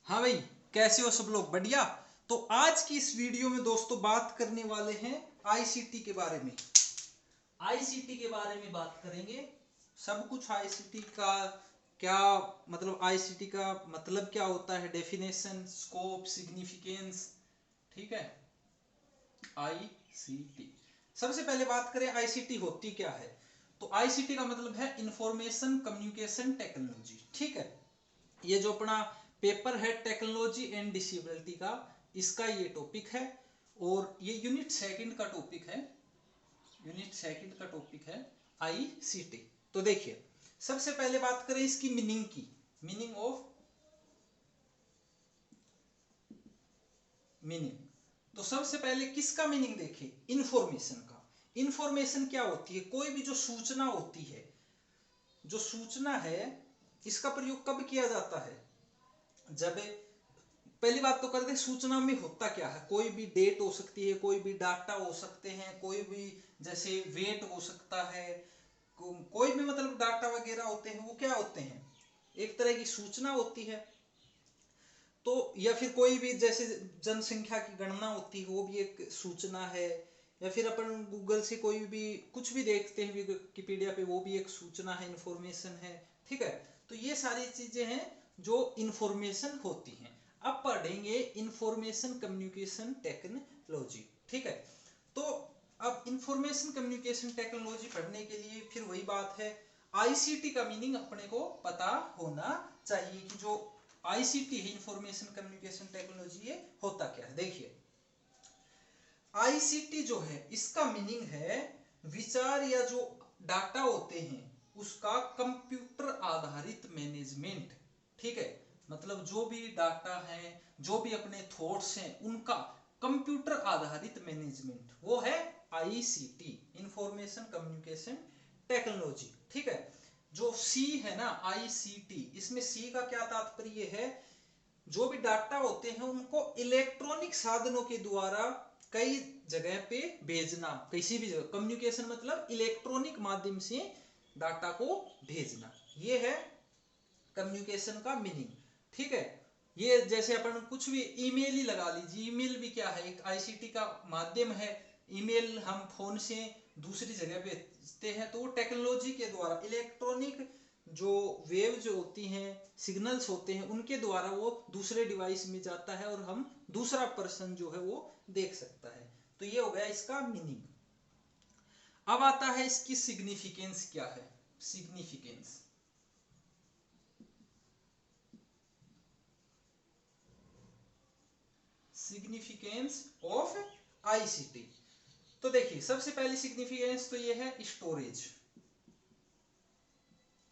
हाँ भाई, कैसे हो सब लोग? बढ़िया। तो आज की इस वीडियो में दोस्तों बात करने वाले हैं आईसीटी के बारे में। आईसीटी के बारे में बात करेंगे। सब कुछ आईसीटी का क्या मतलब, आईसीटी का मतलब क्या होता है, डेफिनेशन, स्कोप, सिग्निफिकेंस। ठीक है। आईसीटी, सबसे पहले बात करें आईसीटी होती क्या है। तो आईसीटी का मतलब है इंफॉर्मेशन कम्युनिकेशन टेक्नोलॉजी। ठीक है। ये जो अपना पेपर है टेक्नोलॉजी एंड डिसेबिलिटी का, इसका ये टॉपिक है। और ये यूनिट सेकंड का टॉपिक है। यूनिट सेकंड का टॉपिक है आईसीटी। तो देखिए, सबसे पहले बात करें इसकी मीनिंग की। Meaning of meaning. तो सबसे पहले किसका मीनिंग देखें? इंफॉर्मेशन का। इंफॉर्मेशन क्या होती है? कोई भी जो सूचना होती है, जो सूचना है, इसका प्रयोग कब किया जाता है? जब, पहली बात तो करते हैं सूचना में होता क्या है। कोई भी डेट हो सकती है, कोई भी डाटा हो सकते हैं, कोई भी जैसे वेट हो सकता है, कोई भी मतलब डाटा वगैरह होते हैं, वो क्या होते हैं? एक तरह की सूचना होती है। तो या फिर कोई भी जैसे जनसंख्या की गणना होती है, वो भी एक सूचना है। या फिर अपन गूगल से कोई भी कुछ भी देखते हैं विकिपीडिया पे, वो भी एक सूचना है, इंफॉर्मेशन है। ठीक है। तो ये सारी चीजें हैं जो इंफॉर्मेशन होती हैं। अब पढ़ेंगे इंफॉर्मेशन कम्युनिकेशन टेक्नोलॉजी। ठीक है। तो अब इंफॉर्मेशन कम्युनिकेशन टेक्नोलॉजी पढ़ने के लिए फिर वही बात है, आईसीटी का मीनिंग अपने को पता होना चाहिए कि जो आईसीटी है, इंफॉर्मेशन कम्युनिकेशन टेक्नोलॉजी, ये होता क्या है। देखिए, आईसीटी जो है, इसका मीनिंग है विचार या जो डाटा होते हैं उसका कंप्यूटर आधारित मैनेजमेंट। ठीक है। मतलब जो भी डाटा है, जो भी अपने थॉट्स हैं, उनका कंप्यूटर आधारित मैनेजमेंट, वो है आईसीटी, इंफॉर्मेशन कम्युनिकेशन टेक्नोलॉजी। ठीक है। जो सी है ना, आईसीटी, इसमें सी का क्या तात्पर्य है? जो भी डाटा होते हैं उनको इलेक्ट्रॉनिक साधनों के द्वारा कई जगह पे भेजना, किसी भी जगह। कम्युनिकेशन मतलब इलेक्ट्रॉनिक माध्यम से डाटा को भेजना, ये है कम्युनिकेशन का मीनिंग। ठीक है। ये जैसे अपन कुछ भी ईमेल ही लगा लीजिए, ईमेल भी क्या है? एक आईसीटी का माध्यम है। ईमेल हम फोन से दूसरी जगह भेजते हैं, तो वो टेक्नोलॉजी के द्वारा, इलेक्ट्रॉनिक जो वेव जो होती हैं, सिग्नल्स होते हैं, उनके द्वारा वो दूसरे डिवाइस में जाता है और हम दूसरा पर्सन जो है वो देख सकता है। तो ये हो गया इसका मीनिंग। अब आता है इसकी सिग्निफिकेंस क्या है। Significance, significance of ICT. तो देखिए, सबसे पहली सिग्निफिकेंस तो ये है स्टोरेज।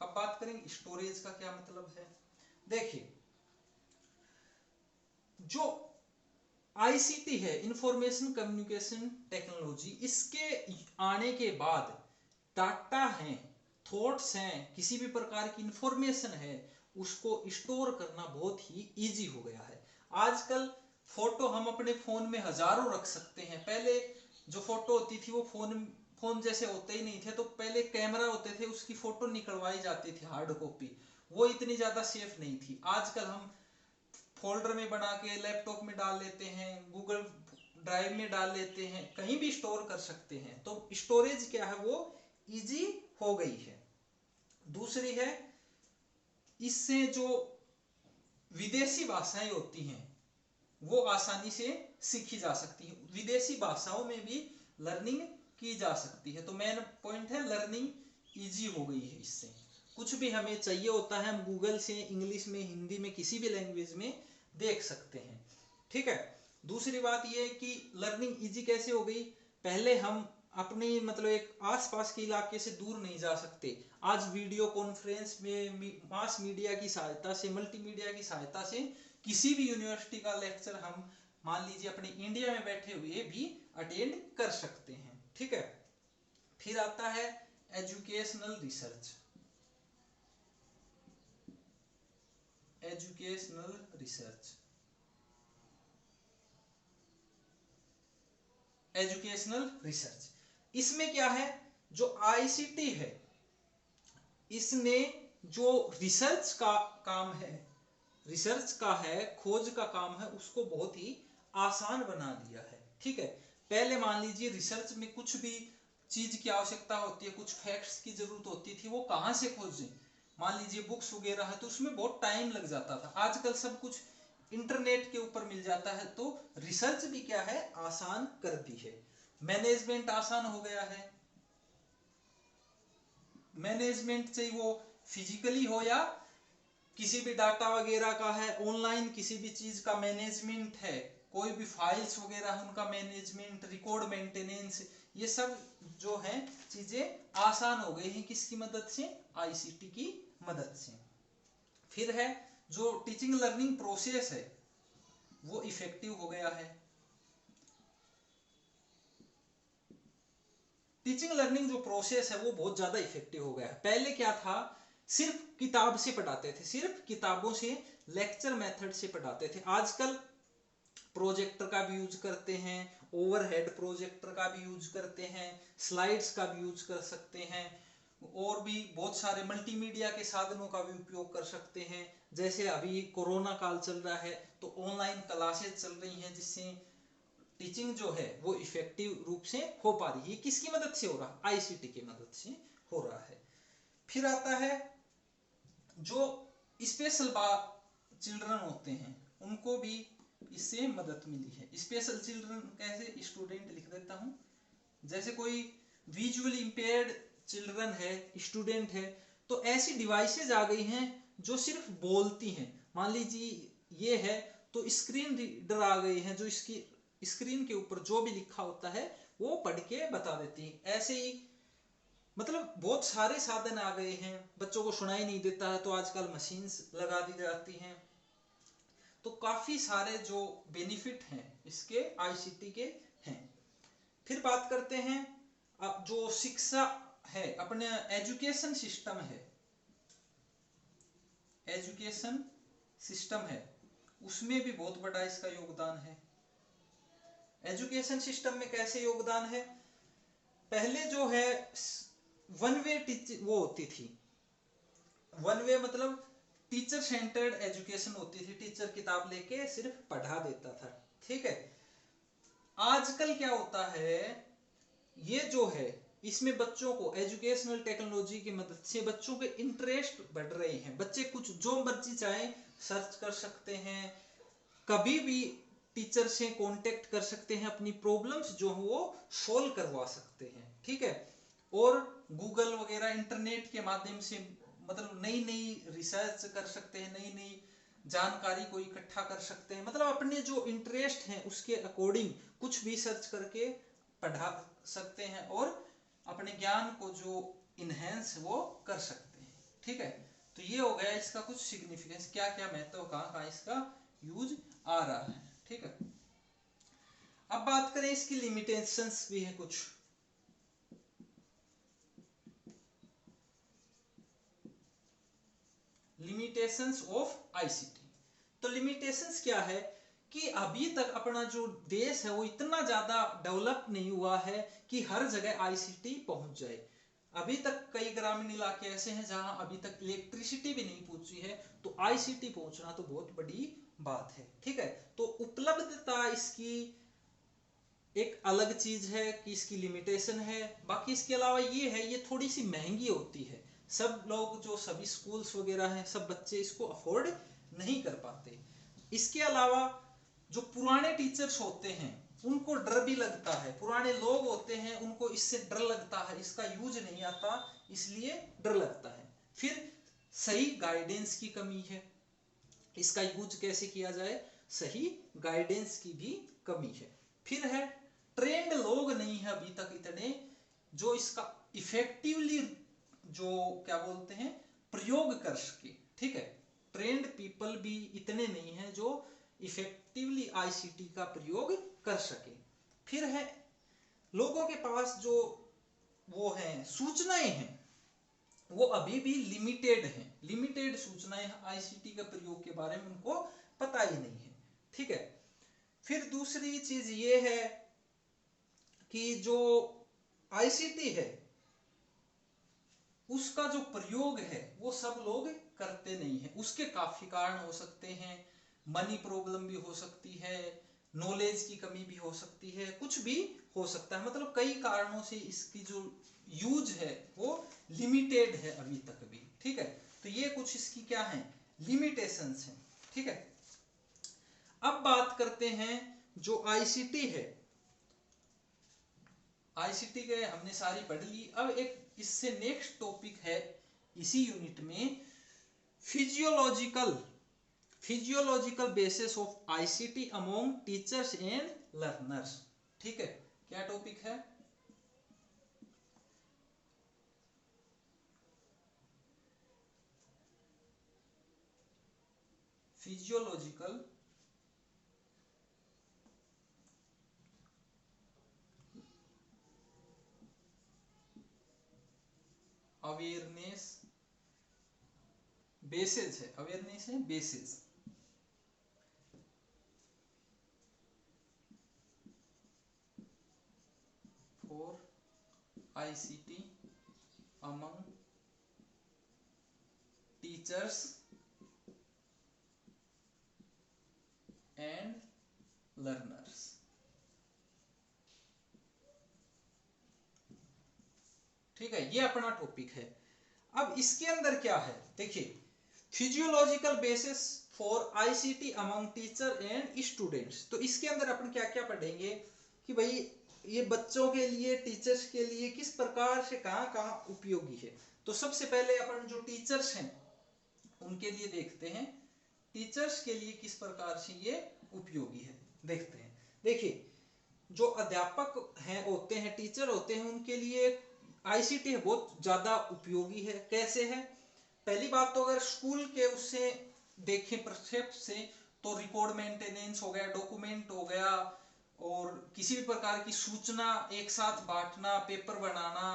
अब बात करेंगे स्टोरेज का क्या मतलब है। देखिए, जो आईसीटी है, इंफॉर्मेशन कम्युनिकेशन टेक्नोलॉजी, इसके आने के बाद डाटा है, थॉट्स हैं, किसी भी प्रकार की इंफॉर्मेशन है, उसको स्टोर करना बहुत ही इजी हो गया है। आजकल फोटो हम अपने फोन में हजारों रख सकते हैं। पहले जो फोटो होती थी वो फोन फोन जैसे होते ही नहीं थे, तो पहले कैमरा होते थे, उसकी फोटो निकलवाई जाती थी हार्ड कॉपी। वो इतनी ज्यादा सेफ नहीं थी। आजकल हम फोल्डर में बना के लैपटॉप में डाल लेते हैं, गूगल ड्राइव में डाल लेते हैं, कहीं भी स्टोर कर सकते हैं। तो स्टोरेज क्या है, वो इजी हो गई है। दूसरी है, इससे जो विदेशी भाषाएं होती हैं वो आसानी से सीखी जा सकती है। विदेशी भाषाओं में भी लर्निंग की जा सकती है। तो मेन पॉइंट है, लर्निंग इजी हो गई है इससे। कुछ भी हमें चाहिए होता है, हम गूगल से इंग्लिश में, हिंदी में, किसी भी लैंग्वेज में देख सकते हैं। ठीक है। दूसरी बात यह है कि लर्निंग इजी कैसे हो गई। पहले हम अपने मतलब एक आसपास के इलाके से दूर नहीं जा सकते। आज वीडियो कॉन्फ्रेंस में मास मीडिया की सहायता से, मल्टीमीडिया की सहायता से किसी भी यूनिवर्सिटी का लेक्चर हम मान लीजिए अपने इंडिया में बैठे हुए भी अटेंड कर सकते हैं। ठीक है। फिर आता है educational research. Educational research, educational research, इसमें क्या है? जो आईसीटी है, इसने जो रिसर्च का काम है, रिसर्च का है, खोज का काम है, उसको बहुत ही आसान बना दिया है। ठीक है, पहले मान लीजिए रिसर्च में कुछ भी चीज की आवश्यकता होती है, कुछ फैक्ट्स की जरूरत होती थी, वो कहाँ से खोजें, मान लीजिए बुक्स वगैरह है तो उसमें बहुत टाइम लग जाता था। आजकल सब कुछ इंटरनेट के ऊपर मिल जाता है, तो रिसर्च भी क्या है, आसान कर दी है। मैनेजमेंट आसान हो गया है, मैनेजमेंट चाहे वो फिजिकली हो या किसी भी डाटा वगैरह का है, ऑनलाइन किसी भी चीज का मैनेजमेंट है, कोई भी फाइल्स वगैरह है उनका मैनेजमेंट, रिकॉर्ड मेंटेनेंस, ये सब जो है चीजें आसान हो गई हैं किसकी मदद से, आईसीटी की मदद से। फिर है जो टीचिंग लर्निंग प्रोसेस है वो इफेक्टिव हो गया है। टीचिंग लर्निंग जो प्रोसेस है वो बहुत ज्यादा इफेक्टिव हो गया है। पहले क्या था, सिर्फ किताब से पढ़ाते थे, सिर्फ किताबों से, लेक्चर मेथड से पढ़ाते थे। आजकल प्रोजेक्टर का भी यूज करते हैं, ओवरहेड प्रोजेक्टर का भी यूज करते हैं, स्लाइड्स का भी यूज कर सकते हैं, और भी बहुत सारे मल्टीमीडिया के साधनों का भी उपयोग कर सकते हैं। जैसे अभी कोरोना काल चल रहा है तो ऑनलाइन क्लासेस चल रही हैं, जिससे टीचिंग जो है वो इफेक्टिव रूप से हो पा रही है। किसकी मदद से हो रहा है, आईसीटी की मदद से हो रहा है। फिर आता है जो स्पेशल चिल्ड्रन होते हैं उनको भी इससे मदद मिली है। स्पेशल चिल्ड्रन कैसे, स्टूडेंट लिख देता हूं, जैसे कोई विजुअली इंपेयर्ड चिल्ड्रन है, स्टूडेंट है, तो ऐसी डिवाइसेज आ गई हैं जो सिर्फ बोलती हैं। मान लीजिए ये है तो स्क्रीन रीडर आ गई हैं जो इसकी स्क्रीन के ऊपर जो भी लिखा होता है वो पढ़ के बता देती है। ऐसे ही मतलब बहुत सारे साधन आ गए हैं। बच्चों को सुनाई नहीं देता है तो आजकल मशीन्स लगा दी जाती हैं। तो काफी सारे जो बेनिफिट हैं इसके आईसीटी के हैं। फिर बात करते हैं अब जो शिक्षा है, अपने एजुकेशन सिस्टम है, एजुकेशन सिस्टम है उसमें भी बहुत बड़ा इसका योगदान है। एजुकेशन सिस्टम में कैसे योगदान है, पहले जो है वन वे वो होती थी, वन वे मतलब टीचर सेंटर्ड एजुकेशन होती थी, टीचर किताब लेके सिर्फ पढ़ा देता था। ठीक है, आजकल क्या होता है, ये जो है इसमें बच्चों को एजुकेशनल टेक्नोलॉजी की मदद से बच्चों के इंटरेस्ट बढ़ रहे हैं। बच्चे कुछ जो मर्जी चाहे सर्च कर सकते हैं, कभी भी टीचर से कांटेक्ट कर सकते हैं, अपनी प्रॉब्लम्स जो है वो सोल्व करवा सकते हैं। ठीक है, और गूगल वगैरह इंटरनेट के माध्यम से मतलब नई नई रिसर्च कर सकते हैं, नई नई जानकारी को इकट्ठा कर सकते हैं, मतलब अपने जो इंटरेस्ट हैं उसके अकॉर्डिंग कुछ भी सर्च करके पढ़ा सकते हैं और अपने ज्ञान को जो इनहेंस वो कर सकते हैं। ठीक है, तो ये हो गया इसका कुछ सिग्निफिकेंस, क्या क्या महत्व, कहाँ कहाँ इसका यूज आ रहा है। ठीक है, अब बात करें इसकी लिमिटेशंस भी है कुछ। लिमिटेशंस ऑफ आईसीटी, तो लिमिटेशंस क्या है कि अभी तक अपना जो देश है वो इतना ज्यादा डेवलप नहीं हुआ है कि हर जगह आईसीटी पहुंच जाए। अभी तक कई ग्रामीण इलाके ऐसे हैं जहां अभी तक इलेक्ट्रिसिटी भी नहीं पहुंची है, तो आईसीटी पहुंचना तो बहुत बड़ी बात है। ठीक है, तो उपलब्धता इसकी एक अलग चीज है कि इसकी लिमिटेशन है। बाकी इसके अलावा ये है, ये थोड़ी सी महंगी होती है। सब लोग जो सभी स्कूल्स वगैरह हैं, सब बच्चे इसको अफोर्ड नहीं कर पाते। इसके अलावा जो पुराने टीचर्स होते हैं उनको डर भी लगता है, पुराने लोग होते हैं उनको इससे डर लगता है, इसका यूज नहीं आता इसलिए डर लगता है। फिर सही गाइडेंस की कमी है, इसका यूज कैसे किया जाए, सही गाइडेंस की भी कमी है। फिर है ट्रेंड लोग नहीं है अभी तक इतने जो इसका इफेक्टिवली जो क्या बोलते हैं प्रयोग कर सके। ठीक है, ट्रेंड पीपल भी इतने नहीं है जो इफेक्टिवली आईसीटी का प्रयोग कर सके। फिर है लोगों के पास जो वो है सूचनाएं हैं वो अभी भी लिमिटेड हैं, लिमिटेड सूचनाएं आईसीटी के प्रयोग के बारे में उनको पता ही नहीं है। ठीक है, फिर दूसरी चीज ये है कि जो आईसीटी है उसका जो प्रयोग है वो सब लोग करते नहीं है। उसके काफी कारण हो सकते हैं, मनी प्रॉब्लम भी हो सकती है, नॉलेज की कमी भी हो सकती है, कुछ भी हो सकता है। मतलब कई कारणों से इसकी जो यूज है वो लिमिटेड है अभी तक भी। ठीक है, तो ये कुछ इसकी क्या है, लिमिटेशंस हैं। ठीक है, अब बात करते हैं जो आईसीटी है। आईसीटी के हमने सारी पढ़ ली। अब एक इससे नेक्स्ट टॉपिक है इसी यूनिट में, physiological physiological basis of ICT among teachers and learners. ठीक है, क्या टॉपिक है, फिजियोलॉजिकल अवेयरनेस बेसिस है, अवेयरनेस है basis for ICT among teachers and learners. ठीक है, ये अपना टॉपिक है। अब इसके अंदर क्या है, देखिए, physiological basis for ICT among teacher and students. तो इसके अंदर अपन क्या क्या पढ़ेंगे कि भाई ये बच्चों के लिए, टीचर्स के लिए किस प्रकार से कहाँ कहाँ उपयोगी है। तो सबसे पहले अपन जो टीचर्स हैं उनके लिए देखते हैं, टीचर्स के लिए किस प्रकार से ये उपयोगी है, देखते हैं। देखिए, जो अध्यापक हैं होते हैं, टीचर होते हैं, उनके लिए आईसीटी बहुत ज्यादा उपयोगी है। कैसे है, पहली बात तो अगर स्कूल के उससे देखें परसेप्ट से, तो रिकॉर्ड मेंटेनेंस हो गया, डॉक्यूमेंट हो गया, और किसी भी प्रकार की सूचना एक साथ बांटना, पेपर बनाना,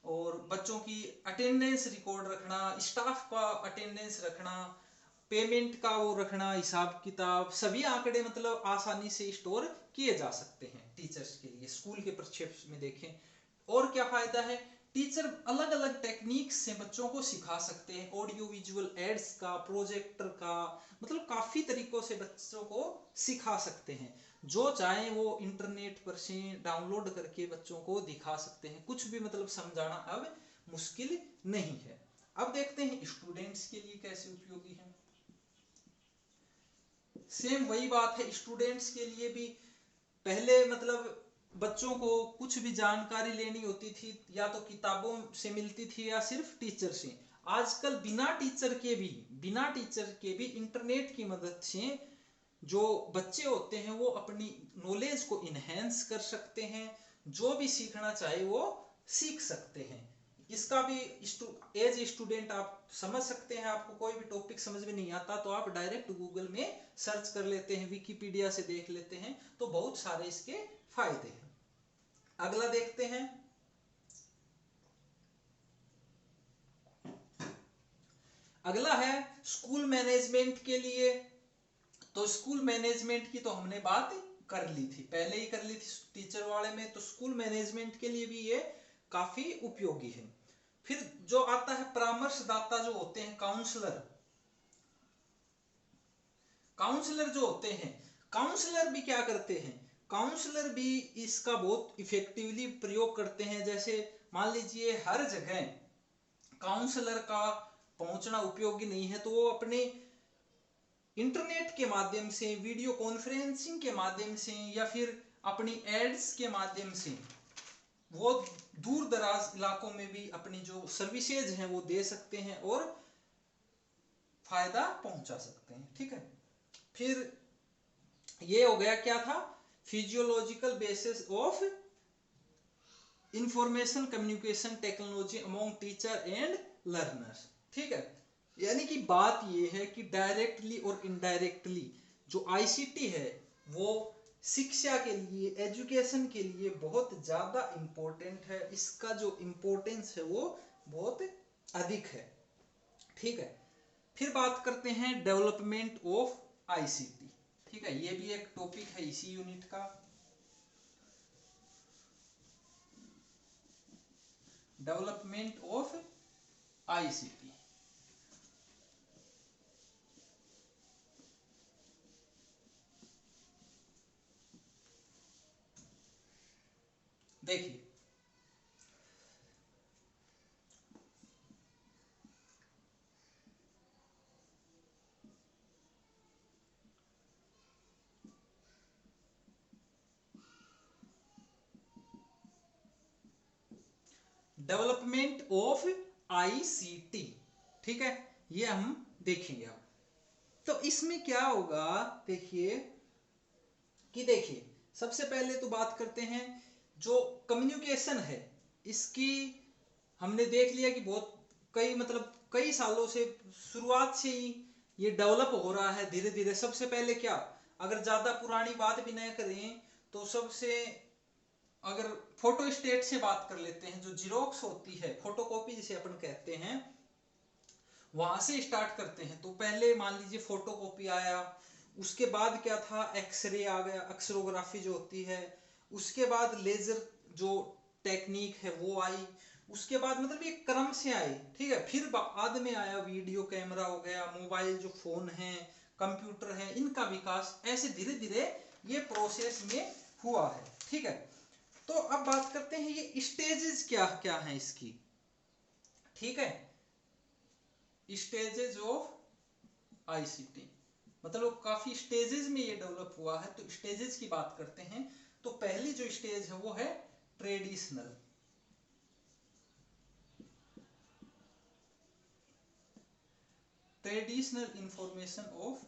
और बच्चों की अटेंडेंस रिकॉर्ड रखना, स्टाफ का अटेंडेंस रखना, पेमेंट का वो रखना, हिसाब किताब, सभी आंकड़े मतलब आसानी से स्टोर किए जा सकते हैं टीचर्स के लिए, स्कूल के परिप्रेक्ष्य में देखें। और क्या फायदा है, टीचर अलग अलग टेक्निक से बच्चों को सिखा सकते हैं, ऑडियो विजुअल एड्स का, प्रोजेक्टर का, मतलब काफी तरीकों से बच्चों को सिखा सकते हैं। जो चाहे वो इंटरनेट पर से डाउनलोड करके बच्चों को दिखा सकते हैं, कुछ भी मतलब समझाना अब मुश्किल नहीं है। अब देखते हैं स्टूडेंट्स के लिए कैसे उपयोगी है। सेम वही बात है, स्टूडेंट्स के लिए भी पहले मतलब बच्चों को कुछ भी जानकारी लेनी होती थी या तो किताबों से मिलती थी या सिर्फ टीचर से। आजकल बिना टीचर के भी इंटरनेट की मदद से जो बच्चे होते हैं वो अपनी नॉलेज को इनहेंस कर सकते हैं, जो भी सीखना चाहे वो सीख सकते हैं। इसका भी एज स्टूडेंट आप समझ सकते हैं, आपको कोई भी टॉपिक समझ में नहीं आता तो आप डायरेक्ट गूगल में सर्च कर लेते हैं, विकिपीडिया से देख लेते हैं, तो बहुत सारे इसके फायदे हैं। अगला देखते हैं, अगला है स्कूल मैनेजमेंट के लिए। तो स्कूल मैनेजमेंट की तो हमने बात कर ली थी, पहले ही कर ली थी टीचर वाले में। तो स्कूल मैनेजमेंट के लिए भी ये काफी उपयोगी है। फिर जो आता है परामर्शदाता जो होते हैं, काउंसलर, काउंसलर जो होते हैं, काउंसलर भी क्या करते हैं, काउंसलर भी इसका बहुत इफेक्टिवली प्रयोग करते हैं। जैसे मान लीजिए हर जगह काउंसलर का पहुंचना उपयोगी नहीं है, तो वो अपने इंटरनेट के माध्यम से, वीडियो कॉन्फ्रेंसिंग के माध्यम से, या फिर अपनी एड्स के माध्यम से वो दूर दराज इलाकों में भी अपनी जो सर्विसेज हैं वो दे सकते हैं और फायदा पहुंचा सकते हैं। ठीक है, फिर ये हो गया, क्या था, physiological basis of information communication technology among teacher and learners. ठीक है, यानी कि बात ये है कि डायरेक्टली और इनडायरेक्टली जो आईसीटी है वो शिक्षा के लिए, एजुकेशन के लिए बहुत ज्यादा इंपॉर्टेंट है। इसका जो इंपॉर्टेंस है वो बहुत अधिक है। ठीक है, फिर बात करते हैं डेवलपमेंट ऑफ आईसीटी। ठीक है, ये भी एक टॉपिक है इसी यूनिट का, डेवलपमेंट ऑफ आईसीटी। देखिए डेवलपमेंट ऑफ आईसीटी, ठीक है, ये हम देखेंगे अब। तो इसमें क्या होगा, देखिए कि देखिए सबसे पहले तो बात करते हैं जो कम्युनिकेशन है इसकी। हमने देख लिया कि बहुत कई मतलब कई सालों से, शुरुआत से ही ये डेवलप हो रहा है धीरे धीरे। सबसे पहले क्या, अगर ज्यादा पुरानी बात भी नहीं करें तो सबसे, अगर फोटो स्टेट से बात कर लेते हैं, जो जीरोक्स होती है, फोटोकॉपी जिसे अपन कहते हैं, वहां से स्टार्ट करते हैं। तो पहले मान लीजिए फोटोकॉपी आया, उसके बाद क्या था, एक्सरे आ गया, अक्सरोग्राफी जो होती है, उसके बाद लेजर जो टेक्निक है वो आई, उसके बाद मतलब ये क्रम से आई, ठीक है। फिर बाद में आया वीडियो कैमरा हो गया, मोबाइल जो फोन है, कंप्यूटर है, इनका विकास, ऐसे धीरे धीरे ये प्रोसेस में हुआ है, ठीक है। तो अब बात करते हैं ये स्टेजेस क्या क्या हैं इसकी, ठीक है। स्टेजेस ऑफ आईसीटी मतलब काफी स्टेजेस में ये डेवलप हुआ है। तो स्टेजेस की बात करते हैं, तो पहली जो स्टेज है वो है traditional. Traditional information of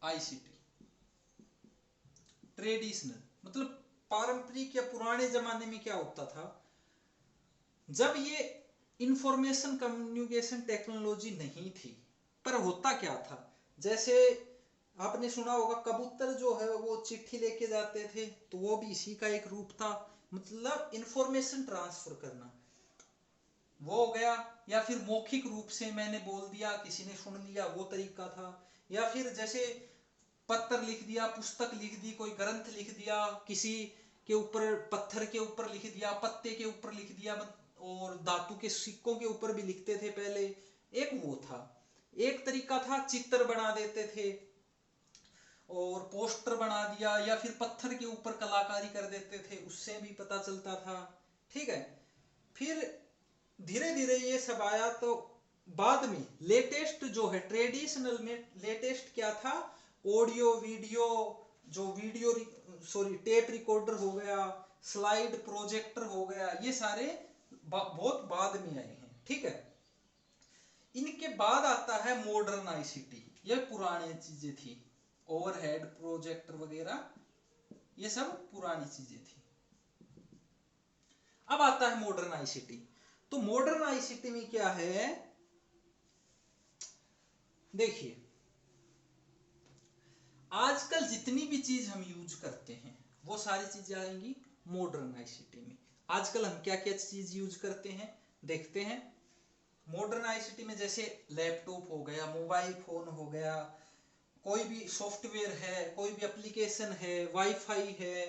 ICT. Traditional मतलब पारंपरिक या पुराने जमाने में क्या होता था, जब ये इंफॉर्मेशन कम्युनिकेशन टेक्नोलॉजी नहीं थी, पर होता क्या था, जैसे आपने सुना होगा कबूतर जो है वो चिट्ठी लेके जाते थे, तो वो भी इसी का एक रूप था, मतलब इंफॉर्मेशन ट्रांसफर करना, वो हो गया। या फिर मौखिक रूप से मैंने बोल दिया, किसी ने सुन लिया, वो तरीका था। या फिर जैसे पत्र लिख दिया, पुस्तक लिख दी, कोई ग्रंथ लिख दिया, किसी के ऊपर, पत्थर के ऊपर लिख दिया, पत्ते के ऊपर लिख दिया, और धातु के सिक्कों के ऊपर भी लिखते थे पहले, एक वो था। एक तरीका था चित्र बना देते थे और पोस्टर बना दिया, या फिर पत्थर के ऊपर कलाकारी कर देते थे, उससे भी पता चलता था, ठीक है। फिर धीरे धीरे ये सब आया, तो बाद में लेटेस्ट जो है ट्रेडिशनल में लेटेस्ट क्या था, ऑडियो वीडियो, जो वीडियो सॉरी टेप रिकॉर्डर हो गया, स्लाइड प्रोजेक्टर हो गया, ये सारे बहुत बाद में आए हैं, ठीक है। इनके बाद आता है मॉडर्न आईसीटी, ये पुरानी चीजें थी, ओवरहेड प्रोजेक्टर वगैरह ये सब पुरानी चीजें थी। अब आता है मॉडर्न आईसीटी। तो मॉडर्न आईसीटी में क्या है, देखिए आजकल जितनी भी चीज हम यूज करते हैं वो सारी चीजें आएंगी मॉडर्न आईसीटी में। आजकल हम क्या क्या चीज यूज करते हैं देखते हैं। मॉडर्न आईसीटी में जैसे लैपटॉप हो गया, मोबाइल फोन हो गया, कोई भी सॉफ्टवेयर है, कोई भी एप्लीकेशन है, वाईफाई है,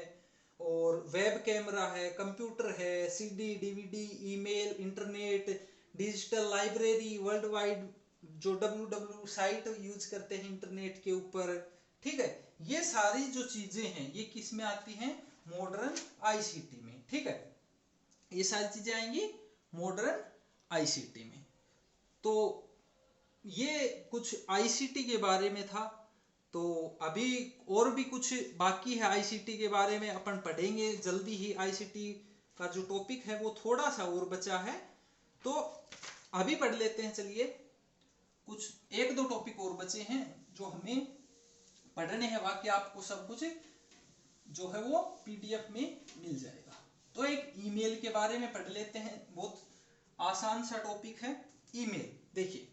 और वेब कैमरा है, कंप्यूटर है, CD DVD, email, internet, digital library, world wide जो www साइट यूज करते हैं इंटरनेट के ऊपर, ठीक है। ये सारी जो चीजें हैं ये किस में आती हैं, मॉडर्न आईसीटी में, ठीक है। ये सारी चीजें आएंगी मॉडर्न आईसीटी में। तो ये कुछ आईसीटी के बारे में था। तो अभी और भी कुछ बाकी है आईसीटी के बारे में, अपन पढ़ेंगे जल्दी ही। आईसीटी का जो टॉपिक है वो थोड़ा सा और बचा है, तो अभी पढ़ लेते हैं। चलिए कुछ एक दो टॉपिक और बचे हैं जो हमें पढ़ने हैं, बाकी आपको सब कुछ जो है वो पीडीएफ में मिल जाएगा। तो एक ईमेल के बारे में पढ़ लेते हैं, बहुत आसान सा टॉपिक है ईमेल। देखिए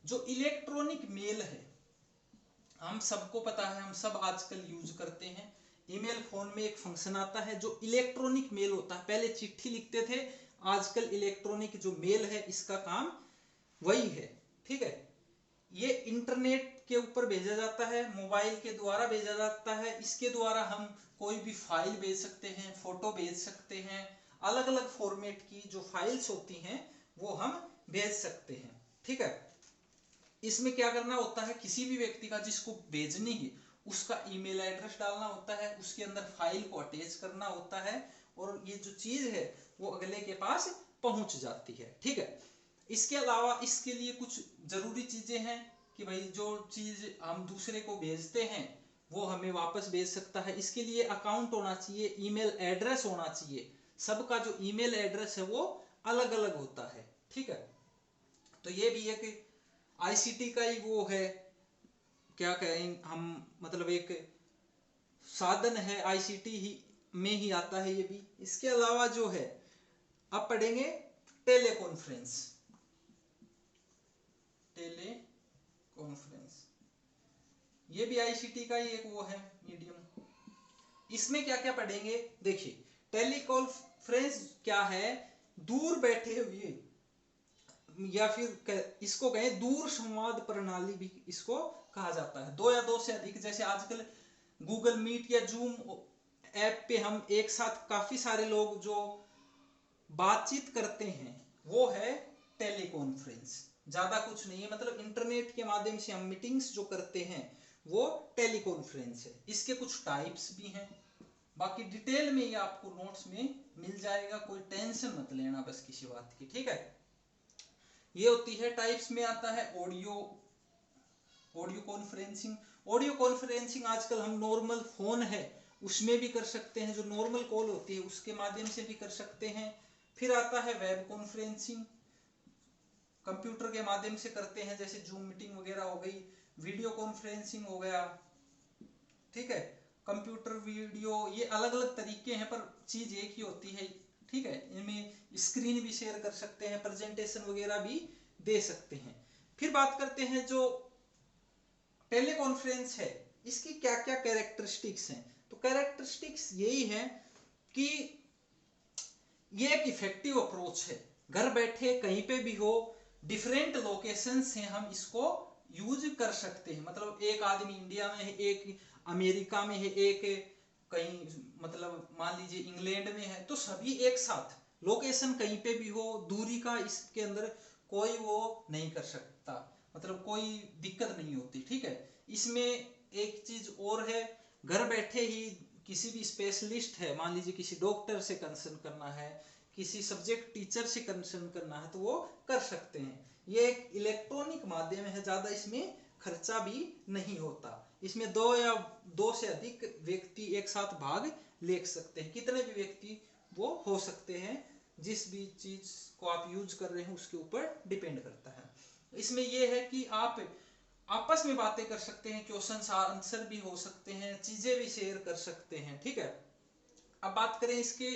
जो इलेक्ट्रॉनिक मेल है, हम सबको पता है, हम सब आजकल यूज करते हैं। ईमेल फोन में एक फंक्शन आता है जो इलेक्ट्रॉनिक मेल होता है, पहले चिट्ठी लिखते थे, आजकल इलेक्ट्रॉनिक जो मेल है इसका काम वही है, ठीक है। ये इंटरनेट के ऊपर भेजा जाता है, मोबाइल के द्वारा भेजा जाता है। इसके द्वारा हम कोई भी फाइल भेज सकते हैं, फोटो भेज सकते हैं, अलग अलग फॉर्मेट की जो फाइल्स होती हैं वो हम भेज सकते हैं, ठीक है। इसमें क्या करना होता है, किसी भी व्यक्ति का जिसको भेजनी है उसका ईमेल एड्रेस डालना होता है, उसके अंदर फाइल को अटैच करना होता है और ये जो चीज है वो अगले के पास पहुंच जाती है। ठीक है, इसके अलावा इसके लिए कुछ जरूरी चीजें हैं कि भाई जो चीज हम दूसरे को भेजते हैं वो हमें वापस भेज सकता है। इसके लिए अकाउंट होना चाहिए, ईमेल एड्रेस होना चाहिए। सबका जो ईमेल एड्रेस है वो अलग अलग होता है। ठीक है, तो ये भी एक आईसीटी का ही वो है, क्या कहें हम, मतलब एक साधन है, आईसीटी ही में ही आता है ये भी। इसके अलावा जो है आप पढ़ेंगे टेलीकॉन्फ्रेंस। टेलीकॉन्फ्रेंस ये भी आईसीटी का ही एक वो है मीडियम। इसमें क्या क्या पढ़ेंगे देखिए, टेलीकॉन्फ्रेंस क्या है, दूर बैठे हुए या फिर इसको कहें दूर संवाद प्रणाली भी इसको कहा जाता है। दो या दो से अधिक, जैसे आजकल गूगल मीट या जूम ऐप पे हम एक साथ काफी सारे लोग जो बातचीत करते हैं वो है टेलीकॉन्फ्रेंस। ज्यादा कुछ नहीं है, मतलब इंटरनेट के माध्यम से हम मीटिंग्स जो करते हैं वो टेलीकॉन्फ्रेंस है। इसके कुछ टाइप्स भी हैं, बाकी डिटेल में ये आपको नोट्स में मिल जाएगा, कोई टेंशन मत लेना बस किसी बात की। ठीक है, ये होती है टाइप्स में आता है ऑडियो कॉन्फ्रेंसिंग। ऑडियो कॉन्फ्रेंसिंग आजकल हम नॉर्मल फोन है उसमें भी कर सकते हैं, जो नॉर्मल कॉल होती है उसके माध्यम से भी कर सकते हैं। फिर आता है वेब कॉन्फ्रेंसिंग, कंप्यूटर के माध्यम से करते हैं, जैसे जूम मीटिंग वगैरह हो गई। वीडियो कॉन्फ्रेंसिंग हो गया, ठीक है, कंप्यूटर वीडियो, ये अलग अलग तरीके हैं पर चीज एक ही होती है। ठीक है, इनमें स्क्रीन भी शेयर कर सकते हैं, प्रेजेंटेशन वगैरह भी दे सकते हैं। फिर बात करते हैं जो टेलीकॉन्फ्रेंस है इसकी क्या क्या कैरेक्टरिस्टिक्स हैं। तो कैरेक्टरिस्टिक्स यही है कि ये एक इफेक्टिव अप्रोच है, घर बैठे कहीं पे भी हो, डिफरेंट लोकेशन से हम इसको यूज कर सकते हैं। मतलब एक आदमी इंडिया में है, एक अमेरिका में है, एक कहीं मतलब मान लीजिए इंग्लैंड में है, तो सभी एक साथ लोकेशन कहीं पे भी हो, दूरी का इसके अंदर कोई वो नहीं कर सकता, मतलब कोई दिक्कत नहीं होती। ठीक है, इसमें एक चीज और है, घर बैठे ही किसी भी स्पेशलिस्ट है, मान लीजिए किसी डॉक्टर से कंसर्न करना है, किसी सब्जेक्ट टीचर से कंसर्न करना है, तो वो कर सकते हैं। ये एक इलेक्ट्रॉनिक माध्यम है, ज्यादा इसमें खर्चा भी नहीं होता। इसमें दो या दो से अधिक व्यक्ति एक साथ भाग ले सकते हैं, कितने भी व्यक्ति वो हो सकते हैं, जिस भी चीज को आप यूज कर रहे हैं उसके ऊपर डिपेंड करता है। इसमें यह है कि आप आपस में बातें कर सकते हैं, क्वेश्चन आंसर भी हो सकते हैं, चीजें भी शेयर कर सकते हैं। ठीक है, अब बात करें इसके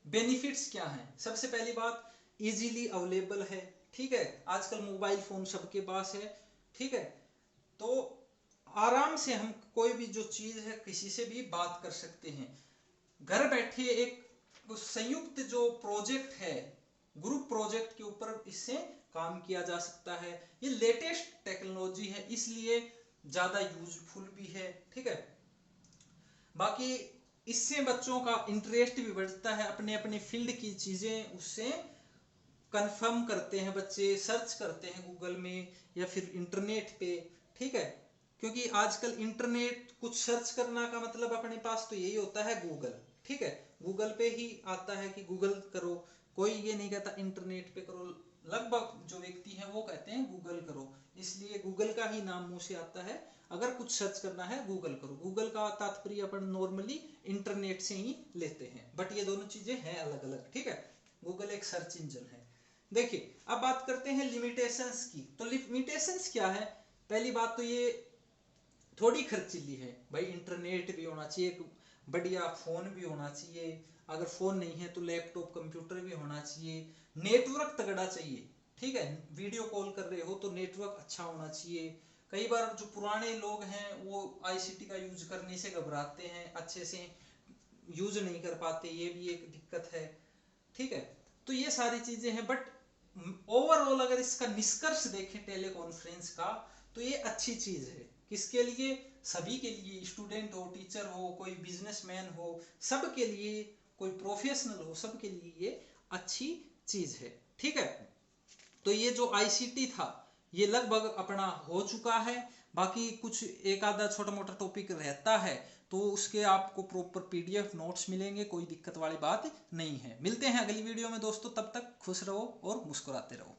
बेनिफिट्स क्या हैं। सबसे पहली बात, इजीली अवेलेबल है। ठीक है, आजकल मोबाइल फोन सबके पास है। ठीक है, तो आराम से हम कोई भी जो चीज है किसी से भी बात कर सकते हैं। घर बैठे एक संयुक्त जो प्रोजेक्ट है, ग्रुप प्रोजेक्ट के ऊपर इससे काम किया जा सकता है। ये लेटेस्ट टेक्नोलॉजी है इसलिए ज्यादा यूजफुल भी है। ठीक है, बाकी इससे बच्चों का इंटरेस्ट भी बढ़ता है, अपने अपने फील्ड की चीजें उससे कंफर्म करते हैं, बच्चे सर्च करते हैं गूगल में या फिर इंटरनेट पे। ठीक है, क्योंकि आजकल इंटरनेट कुछ सर्च करना का मतलब अपने पास तो यही होता है गूगल। ठीक है, गूगल पे ही आता है कि गूगल करो, कोई ये नहीं कहता इंटरनेट पे करो, लगभग जो व्यक्ति है वो कहते हैं गूगल करो, इसलिए गूगल का ही नाम मुंह से आता है। अगर कुछ सर्च करना है गूगल करो, गूगल का तात्पर्य अपन नॉर्मली इंटरनेट से ही लेते हैं, बट ये दोनों चीजें हैं अलग अलग। ठीक है, गूगल एक सर्च इंजन है। देखिए, अब बात करते हैं लिमिटेशंस की। तो लिमिटेशंस क्या है, पहली बात तो ये थोड़ी खर्चीली है भाई, इंटरनेट भी होना चाहिए, एक बढ़िया फोन भी होना चाहिए, अगर फोन नहीं है तो लैपटॉप कंप्यूटर भी होना चाहिए, नेटवर्क तगड़ा चाहिए। ठीक है, वीडियो कॉल कर रहे हो तो नेटवर्क अच्छा होना चाहिए। कई बार जो पुराने लोग हैं वो आईसीटी का यूज करने से घबराते हैं, अच्छे से यूज नहीं कर पाते, ये भी एक दिक्कत है। ठीक है, तो ये सारी चीजें हैं, बट ओवरऑल अगर इसका निष्कर्ष देखें टेलीकॉन्फ्रेंस का, तो ये अच्छी चीज है। किसके लिए, सभी के लिए, स्टूडेंट हो, टीचर हो, कोई बिजनेसमैन हो, सब के लिए, कोई प्रोफेशनल हो, सब के लिए ये अच्छी चीज है। ठीक है, तो ये जो आईसीटी था ये लगभग अपना हो चुका है। बाकी कुछ एक आधा छोटा मोटा टॉपिक रहता है तो उसके आपको प्रॉपर पीडीएफ नोट्स मिलेंगे, कोई दिक्कत वाली बात नहीं है। मिलते हैं अगली वीडियो में दोस्तों, तब तक खुश रहो और मुस्कुराते रहो।